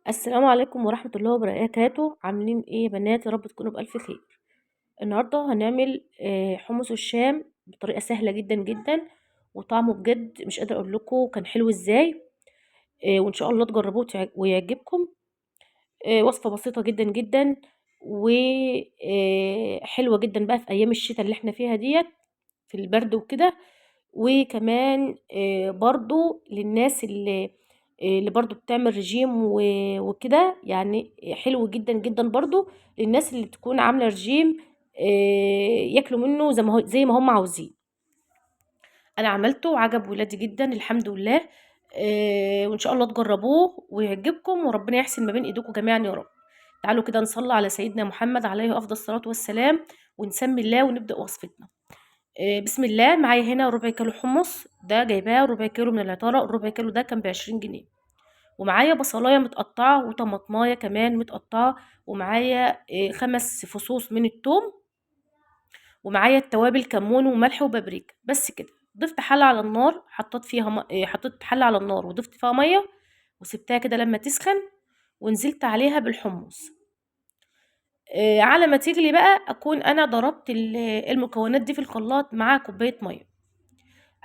السلام عليكم ورحمة الله وبركاته. عاملين ايه يا بنات؟ يا رب تكونوا بألف خير. النهاردة هنعمل حمص الشام بطريقة سهلة جدا جدا، وطعمه بجد مش قادرة اقول لكم كان حلو ازاي. وان شاء الله تجربوه ويعجبكم. وصفة بسيطة جدا جدا، وحلوة جدا بقى في ايام الشتاء اللي احنا فيها ديت، في البرد وكده. وكمان برضو للناس اللي برضو بتعمل رجيم وكده، يعني حلو جدا جدا برضو للناس اللي تكون عاملة رجيم، ياكلوا منه زي ما هم عاوزين. انا عملته وعجب ولادي جدا الحمد لله. وان شاء الله تجربوه ويعجبكم، وربنا يحسن ما بين ايديكم جميعا يا رب. تعالوا كده نصلي على سيدنا محمد عليه افضل الصلاة والسلام، ونسمي الله ونبدأ وصفتنا. بسم الله. معايا هنا ربع كيلو حمص، ده جايباه ربع كيلو من العطارة. الربع كيلو ده كان ب20 جنيه. ومعايا بصلاية متقطعة وطماطماية كمان متقطعة، ومعايا 5 فصوص من التوم، ومعايا التوابل كمون وملح وبابريكا. بس كده. ضفت حلة على النار، حطيت حلة على النار وضفت فيها مية، وسبتها كده لما تسخن، ونزلت عليها بالحمص. على ما تغلي بقى اكون انا ضربت المكونات دي في الخلاط مع كوباية مية.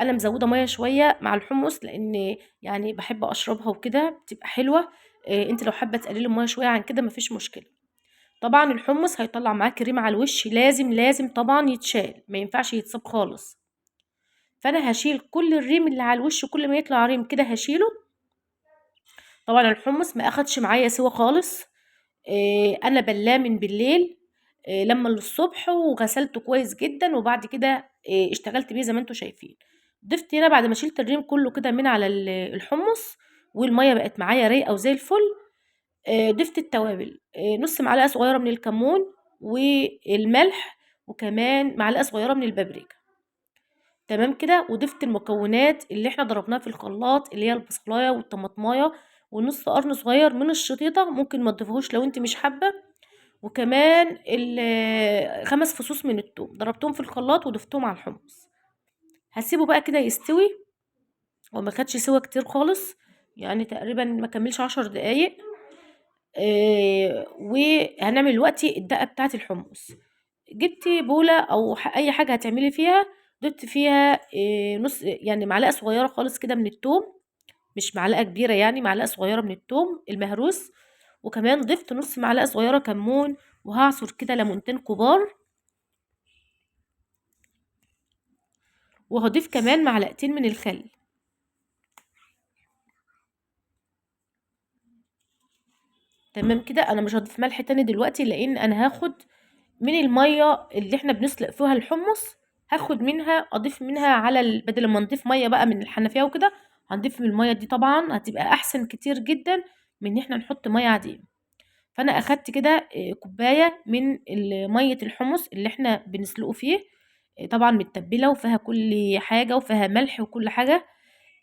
انا مزوده ميه شويه مع الحمص، لان يعني بحب اشربها وكده بتبقى حلوه. انت لو حابه تقللي الميه شويه عن كده مفيش مشكله. طبعا الحمص هيطلع معاكي ريم على الوش، لازم لازم طبعا يتشال، ما ينفعش يتصاب خالص. فانا هشيل كل الريم اللي على الوش، كل ما يطلع ريم كده هشيله. طبعا الحمص ما اخدش معايا سوا خالص. انا بلاه من بالليل لما للصبح، وغسلته كويس جدا، وبعد كده اشتغلت بيه زي ما انتوا شايفين. ضفت هنا بعد ما شلت الريم كله كده من على الحمص، والميه بقت معايا رايقه وزي الفل. ضفت التوابل، نص معلقه صغيره من الكمون والملح، وكمان معلقه صغيره من البابريكا. تمام كده. وضفت المكونات اللي احنا ضربناها في الخلاط، اللي هي البصلايه والطماطمايه ونص قرن صغير من الشطيطه، ممكن ما تضيفوهوش لو انت مش حابه. وكمان 5 فصوص من الثوم ضربتهم في الخلاط وضفتهم على الحمص. هسيبه بقى كده يستوي، وما خدش سوا كتير خالص، يعني تقريبا ما كملش 10 دقايق. وهنعمل دلوقتي الدقة بتاعة الحمص. جبتي بولة او اي حاجة هتعملي فيها، ضفت فيها نص، يعني معلقة صغيرة خالص كده من الثوم، مش معلقة كبيرة، يعني معلقة صغيرة من الثوم المهروس. وكمان ضفت نص معلقة صغيرة كمون، وهعصر كده ليمونتين كبار. وهضيف كمان معلقتين من الخل. تمام كده. انا مش هضيف ملح تاني دلوقتي، لان انا هاخد من المية اللي احنا بنسلق فيها الحمص، هاخد منها اضيف منها على بدل ما نضيف مية بقى من الحنفية وكده، هنضيف من المية دي. طبعا هتبقى احسن كتير جدا من ان احنا نحط مية عادية. فانا اخدت كده كوباية من مية الحمص اللي احنا بنسلقه فيه، طبعا متبلة وفيها كل حاجة وفيها ملح وكل حاجة.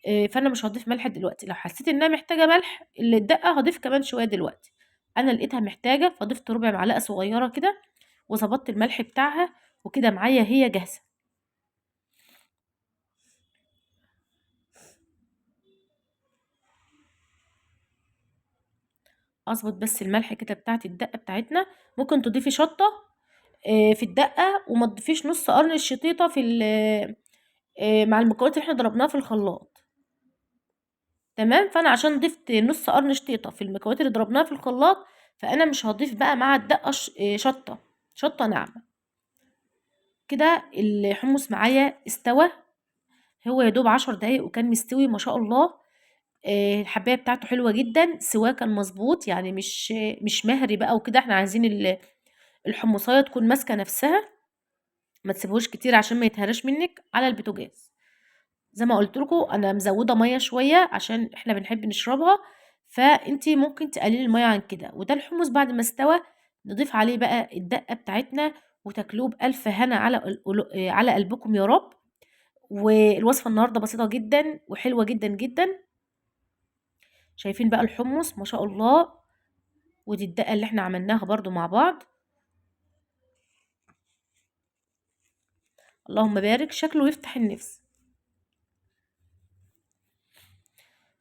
فانا مش هضيف ملح دلوقتي. لو حسيت انها محتاجه ملح اللي الدقه هضيف كمان شويه دلوقتي. انا لقيتها محتاجه فضفت ربع معلقه صغيره كده، وظبطت الملح بتاعها، وكده معايا هي جاهزه. اظبط بس الملح كده بتاعت الدقه بتاعتنا. ممكن تضيفي شطه في الدقه، وما تضيفيش نص قرن الشطيطه في مع المكونات اللي احنا ضربناها في الخلاط. تمام. فانا عشان ضفت نص قرن شطيطه في المكونات اللي ضربناها في الخلاط، فانا مش هضيف بقى مع الدقه شطه ناعمه. كده الحمص معايا استوى، هو يا دوب 10 دقايق وكان مستوي ما شاء الله. الحبايه بتاعته حلوه جدا، سواه كان مظبوط، يعني مش مهري بقى وكده. احنا عايزين الحمصايه تكون ماسكه نفسها، ما تسيبهوش كتير عشان ما يتهرش منك على البوتاجاز. زي ما قلت لكم انا مزوده ميه شويه عشان احنا بنحب نشربها، فانتي ممكن تقللي الميه عن كده. وده الحمص بعد ما استوى، نضيف عليه بقى الدقه بتاعتنا، وتاكلوه بألف هنا على قلبكم يا رب. والوصفة النهاردة بسيطة جدا وحلوة جدا جدا. شايفين بقى الحمص ما شاء الله، ودي الدقة اللي احنا عملناها برضو مع بعض. اللهم بارك، شكله يفتح النفس.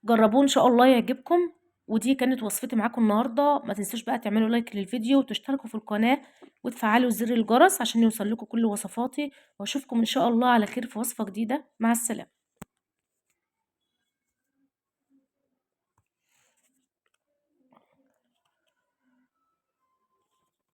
جربوه ان شاء الله يعجبكم. ودي كانت وصفتي معاكم النهارده. ما تنسوش بقى تعملوا لايك للفيديو وتشتركوا في القناة وتفعلوا زر الجرس عشان يوصل لكم كل وصفاتي، واشوفكم ان شاء الله على خير في وصفة جديدة. مع السلامة.